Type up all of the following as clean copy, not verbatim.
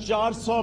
400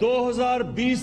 2020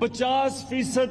50%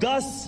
10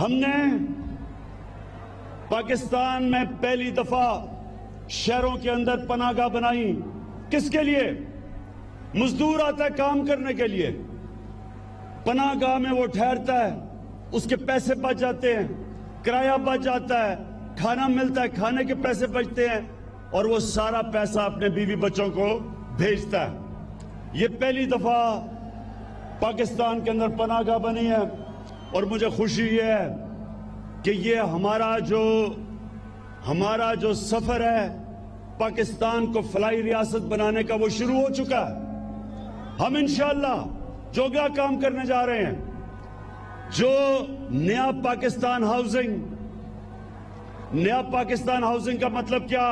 ہم نے پاکستان میں پہلی دفعہ شہروں کے اندر پناہ گاہ بنائی. کس کے لیے؟ مزدور آتا ہے کام کرنے کے لیے، پناہ گاہ میں وہ ٹھہرتا ہے، اس کے پیسے بچ جاتے ہیں، کرایہ بچ جاتا ہے، کھانا ملتا ہے، کھانے کے پیسے بچتے ہیں، اور وہ سارا پیسہ اپنے بیوی بچوں کو بھیجتا ہے. یہ پہلی دفعہ پاکستان کے اندر پناہ گاہ بنی ہے، اور مجھے خوشی یہ ہے کہ یہ ہمارا جو سفر ہے پاکستان کو فلاحی ریاست بنانے کا وہ شروع ہو چکا ہے. ہم انشاءاللہ جو کیا کام کرنے جا رہے ہیں، جو نیا پاکستان ہاؤسنگ کا مطلب کیا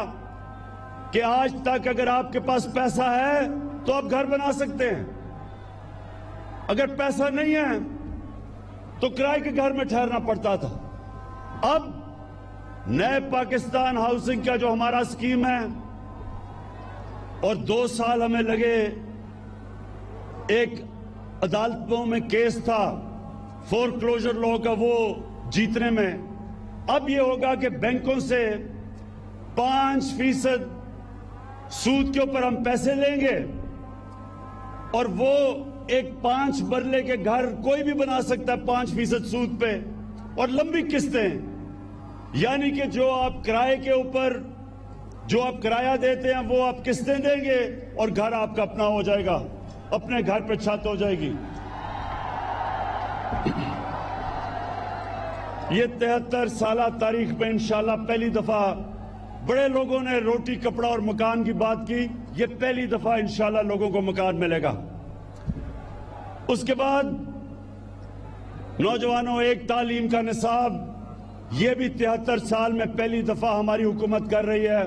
کہ آج تک اگر آپ کے پاس پیسہ ہے تو آپ گھر بنا سکتے ہیں، اگر پیسہ نہیں ہے تو کرائے کے گھر میں ٹھہرنا پڑتا تھا. اب نئے پاکستان ہاؤسنگ کا جو ہمارا اسکیم ہے، اور 2 سال ہمیں لگے، ایک عدالتوں میں کیس تھا فور کلوجر لا کا وہ جیتنے میں. اب یہ ہوگا کہ بینکوں سے 5% سود کے اوپر ہم پیسے لیں گے، اور وہ ایک 5 مرلے کے گھر کوئی بھی بنا سکتا ہے 5% سود پہ، اور لمبی قسطیں، یعنی کہ جو آپ کرائے کے اوپر جو آپ کرایہ دیتے ہیں وہ آپ قسطیں دیں گے، اور گھر آپ کا اپنا ہو جائے گا، اپنے گھر پہ چھت ہو جائے گی. یہ 73 سالہ تاریخ پہ انشاءاللہ پہلی دفعہ، بڑے لوگوں نے روٹی کپڑا اور مکان کی بات کی، یہ پہلی دفعہ انشاءاللہ لوگوں کو مکان ملے گا. اس کے بعد نوجوانوں، ایک تعلیم کا نصاب، یہ بھی 73 سال میں پہلی دفعہ ہماری حکومت کر رہی ہے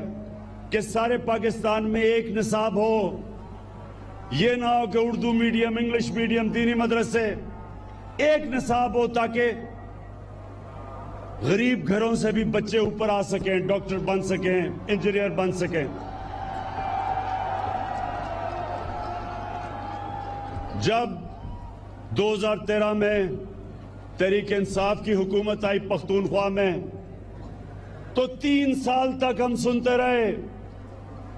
کہ سارے پاکستان میں ایک نصاب ہو. یہ نہ ہو کہ اردو میڈیم، انگلش میڈیم، دینی مدرسے، ایک نصاب ہو تاکہ غریب گھروں سے بھی بچے اوپر آ سکیں، ڈاکٹر بن سکیں، انجینئر بن سکیں. جب 2013 میں تحریک انصاف کی حکومت آئی پختونخوا میں، تو 3 سال تک ہم سنتے رہے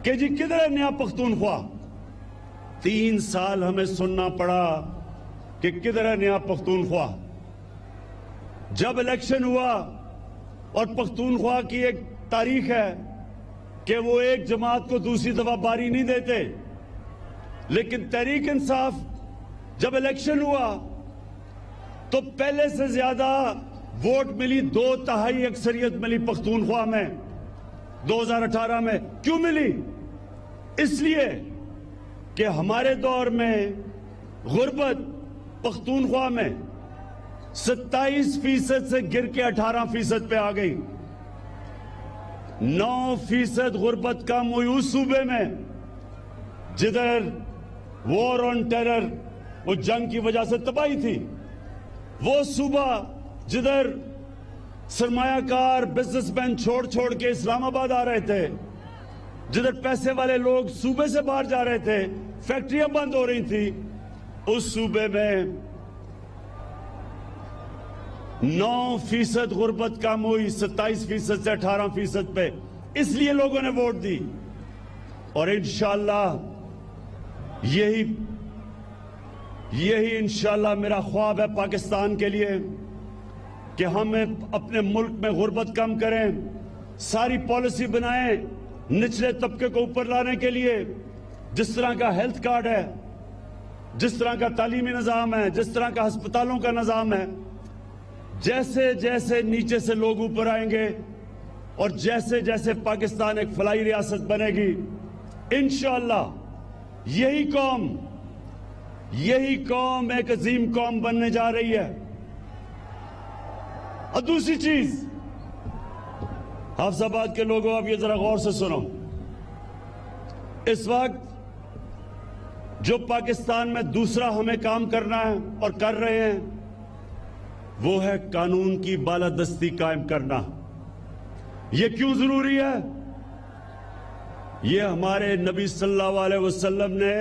کہ جی کدھر ہے نیا پختونخوا. 3 سال ہمیں سننا پڑا کہ کدھر ہے نیا پختونخوا. جب الیکشن ہوا، اور پختونخوا کی ایک تاریخ ہے کہ وہ ایک جماعت کو دوسری دفعہ باری نہیں دیتے، لیکن تحریک انصاف جب الیکشن ہوا تو پہلے سے زیادہ ووٹ ملی، 2/3 اکثریت ملی پختونخوا میں 2018 میں. کیوں ملی؟ اس لیے کہ ہمارے دور میں غربت پختونخوا میں 27% سے گر کے 18% پہ آ گئی. 9% غربت کم ہوئی اس صوبے میں جدھر وار آن ٹیرر، وہ جنگ کی وجہ سے تباہی تھی. وہ صوبہ جدھر سرمایہ کار بزنس مین چھوڑ کے اسلام آباد آ رہے تھے، جدھر پیسے والے لوگ صوبے سے باہر جا رہے تھے، فیکٹریاں بند ہو رہی تھی، اس صوبے میں 9% غربت کم ہوئی، 27% سے 18% پہ. اس لیے لوگوں نے ووٹ دی. اور انشاءاللہ یہی انشاءاللہ میرا خواب ہے پاکستان کے لیے کہ ہم اپنے ملک میں غربت کم کریں، ساری پالیسی بنائیں نچلے طبقے کو اوپر لانے کے لیے. جس طرح کا ہیلتھ کارڈ ہے، جس طرح کا تعلیمی نظام ہے، جس طرح کا ہسپتالوں کا نظام ہے، جیسے جیسے نیچے سے لوگ اوپر آئیں گے اور جیسے جیسے پاکستان ایک فلاحی ریاست بنے گی، انشاءاللہ یہی قوم ایک عظیم قوم بننے جا رہی ہے. اور دوسری چیز، حافظ آباد کے لوگوں، اب یہ ذرا غور سے سنو. اس وقت جو پاکستان میں دوسرا ہمیں کام کرنا ہے اور کر رہے ہیں، وہ ہے قانون کی بالادستی قائم کرنا. یہ کیوں ضروری ہے؟ یہ ہمارے نبی صلی اللہ علیہ وسلم نے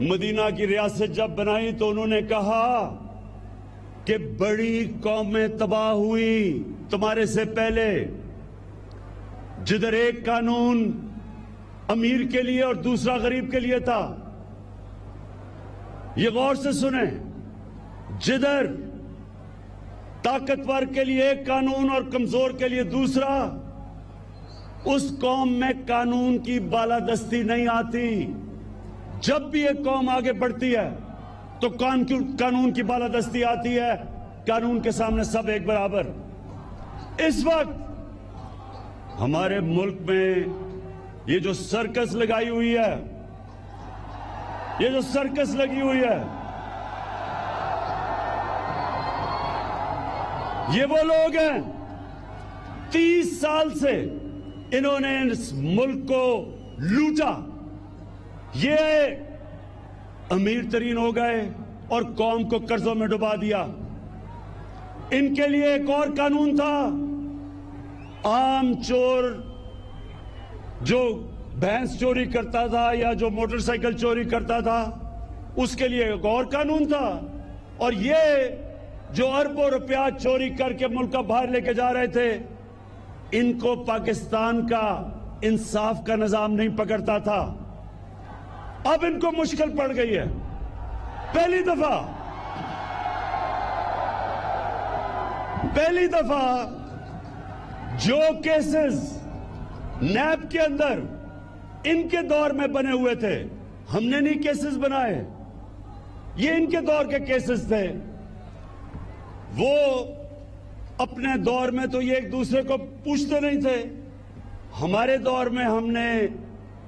مدینہ کی ریاست جب بنائی تو انہوں نے کہا کہ بڑی قومیں تباہ ہوئی تمہارے سے پہلے، جدھر ایک قانون امیر کے لیے اور دوسرا غریب کے لیے تھا۔ یہ غور سے سنیں، جدھر طاقتور کے لیے ایک قانون اور کمزور کے لیے دوسرا، اس قوم میں قانون کی بالادستی نہیں آتی۔ جب بھی ایک قوم آگے بڑھتی ہے تو قانون کی بالادستی آتی ہے، قانون کے سامنے سب ایک برابر۔ اس وقت ہمارے ملک میں یہ جو سرکس لگائی ہوئی ہے، یہ جو سرکس لگی ہوئی ہے، یہ وہ لوگ ہیں 30 سال سے انہوں نے اس ملک کو لوٹا، یہ امیر ترین ہو گئے اور قوم کو قرضوں میں ڈبا دیا۔ ان کے لیے ایک اور قانون تھا، عام چور جو بھینس چوری کرتا تھا یا جو موٹر سائیکل چوری کرتا تھا اس کے لیے ایک اور قانون تھا، اور یہ جو اربوں روپیہ چوری کر کے ملک کا باہر لے کے جا رہے تھے، ان کو پاکستان کا انصاف کا نظام نہیں پکڑتا تھا۔ اب ان کو مشکل پڑ گئی ہے۔ پہلی دفعہ جو کیسز نیب کے اندر ان کے دور میں بنے ہوئے تھے، ہم نے نہیں کیسز بنائے، یہ ان کے دور کے کیسز تھے۔ وہ اپنے دور میں تو یہ ایک دوسرے کو پوچھتے نہیں تھے، ہمارے دور میں ہم نے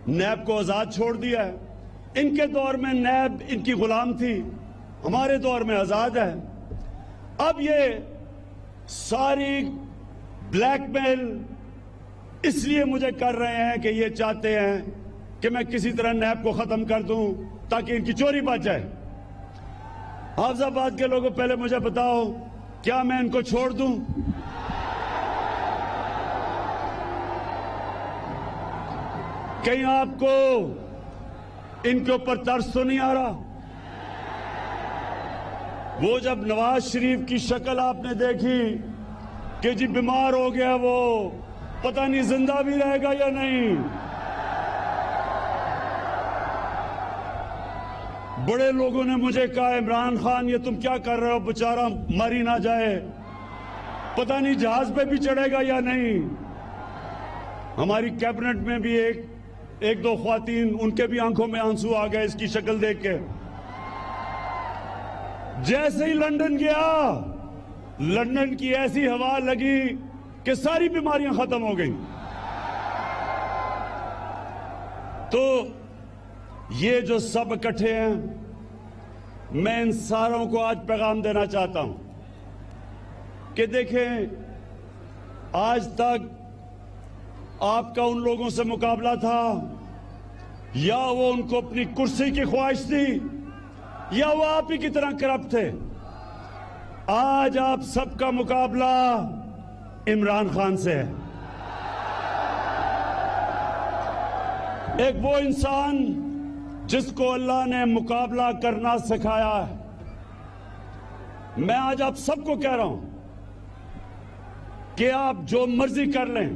نیب کو آزاد چھوڑ دیا ہے۔ ان کے دور میں نیب ان کی غلام تھی، ہمارے دور میں آزاد ہے۔ اب یہ ساری بلیک میل اس لیے مجھے کر رہے ہیں کہ یہ چاہتے ہیں کہ میں کسی طرح نیب کو ختم کر دوں تاکہ ان کی چوری بچ جائے۔ حافظ آباد کے لوگوں پہلے مجھے بتاؤ، کیا میں ان کو چھوڑ دوں؟ کہیں آپ کو ان کے اوپر ترس تو نہیں آ رہا؟ وہ جب نواز شریف کی شکل آپ نے دیکھی کہ جی بیمار ہو گیا، وہ پتہ نہیں زندہ بھی رہے گا یا نہیں، بڑے لوگوں نے مجھے کہا عمران خان یہ تم کیا کر رہے ہو، بیچارہ مر ہی نہ جائے، پتہ نہیں جہاز پہ بھی چڑھے گا یا نہیں۔ ہماری کیبنٹ میں بھی ایک دو خواتین، ان کے بھی آنکھوں میں آنسو آ گئے اس کی شکل دیکھ کے۔ جیسے ہی لندن گیا، لندن کی ایسی ہوا لگی کہ ساری بیماریاں ختم ہو گئیں۔ تو یہ جو سب اکٹھے ہیں، میں ان ساروں کو آج پیغام دینا چاہتا ہوں کہ دیکھیں، آج تک آپ کا ان لوگوں سے مقابلہ تھا، یا وہ ان کو اپنی کرسی کی خواہش تھی، یا وہ آپ ہی کی طرح کرپٹ تھے۔ آج آپ سب کا مقابلہ عمران خان سے ہے، ایک وہ انسان جس کو اللہ نے مقابلہ کرنا سکھایا ہے۔ میں آج آپ سب کو کہہ رہا ہوں کہ آپ جو مرضی کر لیں،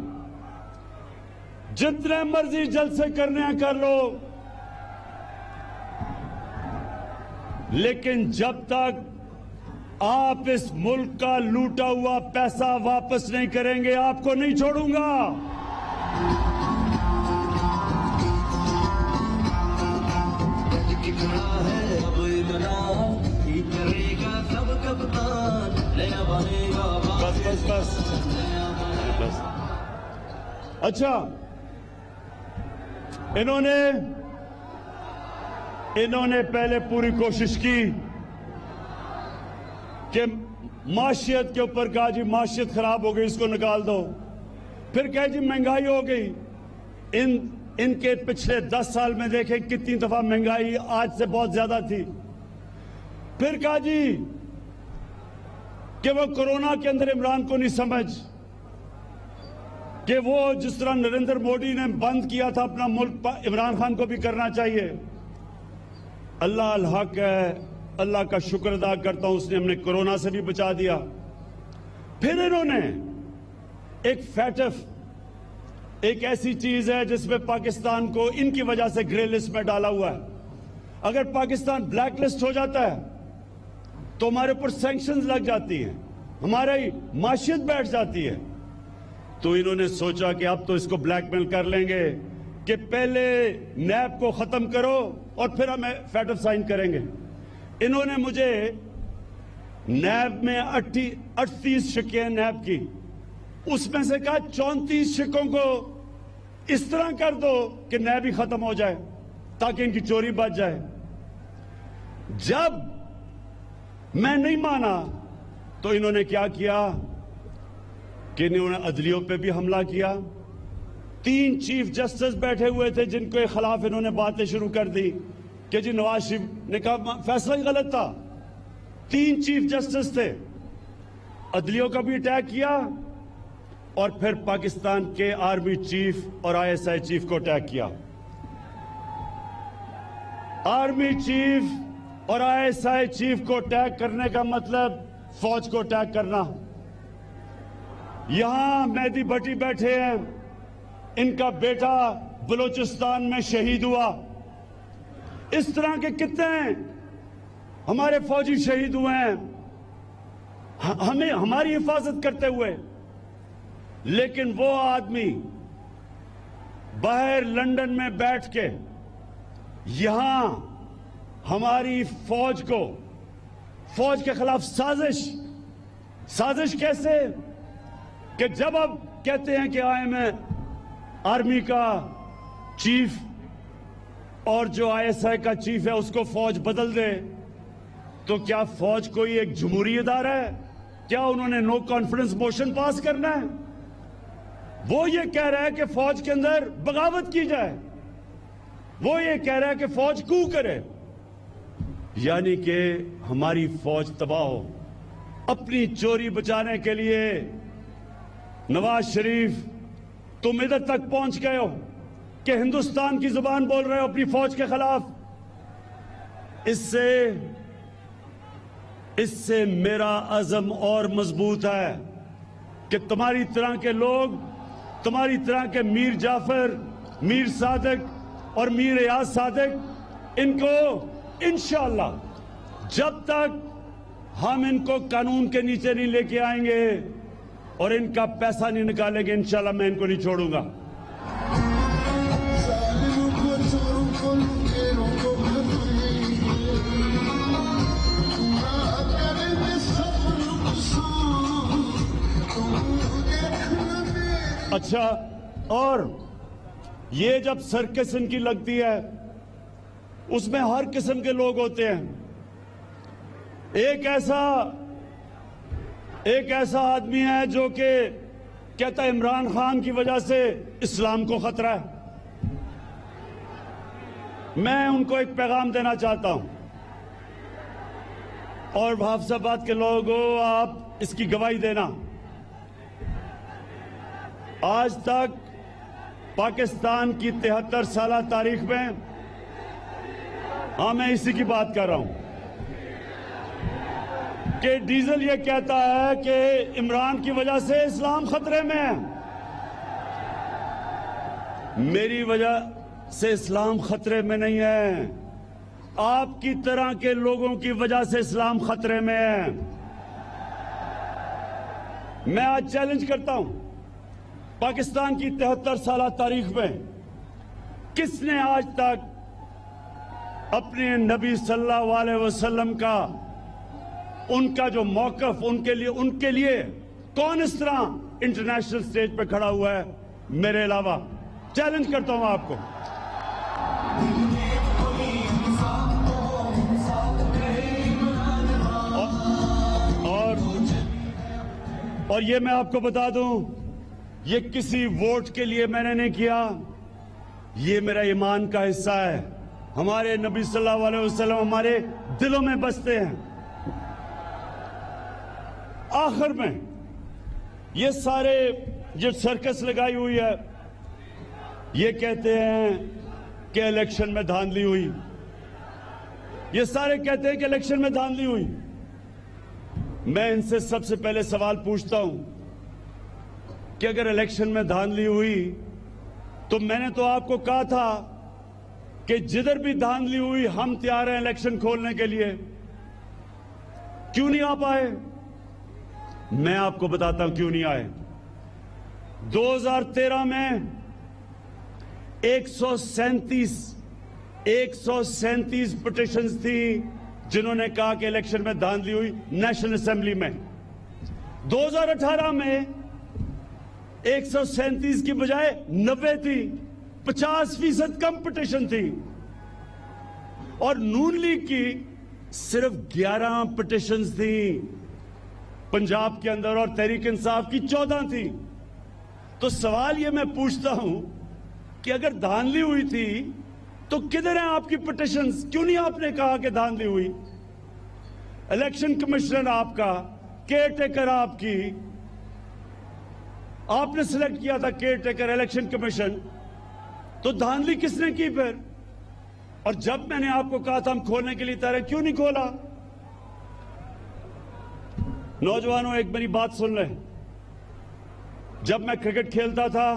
جتنے مرضی جلسے کرنے ہیں کر لو، لیکن جب تک آپ اس ملک کا لوٹا ہوا پیسہ واپس نہیں کریں گے، آپ کو نہیں چھوڑوں گا۔ بس اچھا، انہوں نے پہلے پوری کوشش کی کہ معاشیت کے اوپر کہا جی معاشیت خراب ہو گئی، اس کو نکال دو۔ پھر کہا جی مہنگائی ہو گئی۔ ان کے پچھلے 10 سال میں دیکھیں کتنی دفعہ مہنگائی آج سے بہت زیادہ تھی۔ پھر کہا جی کہ وہ کورونا کے اندر عمران کو نہیں سمجھ، کہ وہ جس طرح نریندر مودی نے بند کیا تھا اپنا ملک، عمران خان کو بھی کرنا چاہیے۔ اللہ الحق ہے اللہ کا شکر ادا کرتا ہوں، اس نے ہمیں کورونا سے بھی بچا دیا۔ پھر انہوں نے ایک فیٹف، ایک ایسی چیز ہے جس میں پاکستان کو ان کی وجہ سے گرے لسٹ میں ڈالا ہوا ہے۔ اگر پاکستان بلیک لسٹ ہو جاتا ہے تو ہمارے اوپر سینکشنز لگ جاتی ہیں، ہماری معیشت بیٹھ جاتی ہے۔ تو انہوں نے سوچا کہ اب تو اس کو بلیک میل کر لیں گے کہ پہلے نیب کو ختم کرو اور پھر ہمیں فیٹف سائن کریں گے۔ انہوں نے مجھے نیب میں 38 شکیں ہیں نیب کی، اس میں سے کہا 34 شکوں کو اس طرح کر دو کہ نیب ہی ختم ہو جائے تاکہ ان کی چوری بچ جائے۔ جب میں نہیں مانا تو انہوں نے کیا کیا کہ انہوں نے عدلیوں پہ بھی حملہ کیا۔ 3 چیف جسٹس بیٹھے ہوئے تھے جن کے خلاف انہوں نے باتیں شروع کر دی کہ جی نواز شریف نے کہا فیصلہ ہی غلط تھا۔ 3 چیف جسٹس تھے، عدلیوں کا بھی اٹیک کیا اور پھر پاکستان کے آرمی چیف اور ISI چیف کو اٹیک کیا۔ آرمی چیف اور ISI چیف کو اٹیک کرنے کا مطلب فوج کو اٹیک کرنا۔ یہاں مہدی بھٹی بیٹھے ہیں، ان کا بیٹا بلوچستان میں شہید ہوا۔ اس طرح کے کتنے ہمارے فوجی شہید ہوئے ہیں ہمیں ہماری حفاظت کرتے ہوئے، لیکن وہ آدمی باہر لندن میں بیٹھ کے یہاں ہماری فوج کے خلاف سازش کیسے کہ جب اب کہتے ہیں کہ میں آرمی کا چیف اور جو ISI کا چیف ہے اس کو فوج بدل دے، تو کیا فوج کوئی ایک جمہوری ادارہ ہے؟ کیا انہوں نے نو کانفیڈنس موشن پاس کرنا ہے؟ وہ یہ کہہ رہا ہے کہ فوج کے اندر بغاوت کی جائے، وہ یہ کہہ رہا ہے کہ فوج کو کرے، یعنی کہ ہماری فوج تباہ ہو۔ اپنی چوری بچانے کے لیے نواز شریف تم ادھر تک پہنچ گئے ہو کہ ہندوستان کی زبان بول رہے ہو اپنی فوج کے خلاف۔ اس سے میرا عزم اور مضبوط ہے کہ تمہاری طرح کے لوگ، تمہاری طرح کے میر جعفر، میر صادق اور میر ایاز صادق، ان کو انشاءاللہ جب تک ہم ان کو قانون کے نیچے نہیں لے کے آئیں گے اور ان کا پیسہ نہیں نکالیں گے، انشاءاللہ میں ان کو نہیں چھوڑوں گا۔ اچھا، اور یہ جب سرکس ان کی لگتی ہے اس میں ہر قسم کے لوگ ہوتے ہیں۔ ایک ایسا آدمی ہے جو کہ کہتا ہے عمران خان کی وجہ سے اسلام کو خطرہ ہے۔ میں ان کو ایک پیغام دینا چاہتا ہوں، اور حافظ آباد کے لوگوں آپ اس کی گواہی دینا۔ آج تک پاکستان کی 73 سالہ تاریخ میں، میں اسی کی بات کر رہا ہوں کہ ڈیزل یہ کہتا ہے کہ عمران کی وجہ سے اسلام خطرے میں ہے۔ میری وجہ سے اسلام خطرے میں نہیں ہے، آپ کی طرح کے لوگوں کی وجہ سے اسلام خطرے میں ہے۔ میں آج چیلنج کرتا ہوں، پاکستان کی 73 سالہ تاریخ میں کس نے آج تک اپنے نبی صلی اللہ علیہ وسلم کا، ان کا جو موقف ان کے لیے کون اس طرح انٹرنیشنل سٹیج پہ کھڑا ہوا ہے میرے علاوہ؟ چیلنج کرتا ہوں آپ کو۔ اور یہ میں آپ کو بتا دوں، یہ کسی ووٹ کے لیے میں نے نہیں کیا، یہ میرا ایمان کا حصہ ہے۔ ہمارے نبی صلی اللہ علیہ وسلم ہمارے دلوں میں بستے ہیں۔ آخر میں یہ سارے جو سرکس لگائی ہوئی ہے، یہ کہتے ہیں کہ الیکشن میں دھاندلی ہوئی، یہ سارے کہتے ہیں کہ الیکشن میں دھاندلی ہوئی. میں ان سے سب سے پہلے سوال پوچھتا ہوں کہ اگر الیکشن میں دھاندلی ہوئی تو میں نے تو آپ کو کہا تھا کہ جدھر بھی دھاندلی ہوئی ہم تیار ہیں الیکشن کھولنے کے لیے. کیوں نہیں آپ آئے؟ میں آپ کو بتاتا ہوں کیوں نہیں آئے. 2013 میں 137 پٹیشنز تھی جنہوں نے کہا کہ الیکشن میں دھاندلی ہوئی نیشنل اسمبلی میں. 2018 میں 137 کی بجائے 90 تھی. 50% کم پٹیشن تھی. اور نون لیگ کی صرف 11 پٹیشنز تھی پنجاب کے اندر اور تحریک انصاف کی 14 تھی. تو سوال یہ میں پوچھتا ہوں کہ اگر دھاندلی ہوئی تھی تو کدھر ہیں آپ کی پٹیشنز؟ کیوں نہیں آپ نے کہا کہ دھاندلی ہوئی؟ الیکشن کمیشنر آپ کا، کیئر ٹیکر آپ کی، آپ نے سلیکٹ کیا تھا کیئر ٹیکر الیکشن کمیشن، تو دھاندلی کس نے کی پھر؟ اور جب میں نے آپ کو کہا تھا ہم کھولنے کے لیے تیار ہیں، کیوں نہیں کھولا؟ نوجوانوں ایک میری بات سن لیں. جب میں کرکٹ کھیلتا تھا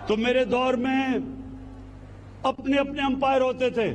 تو میرے دور میں اپنے امپائر ہوتے تھے.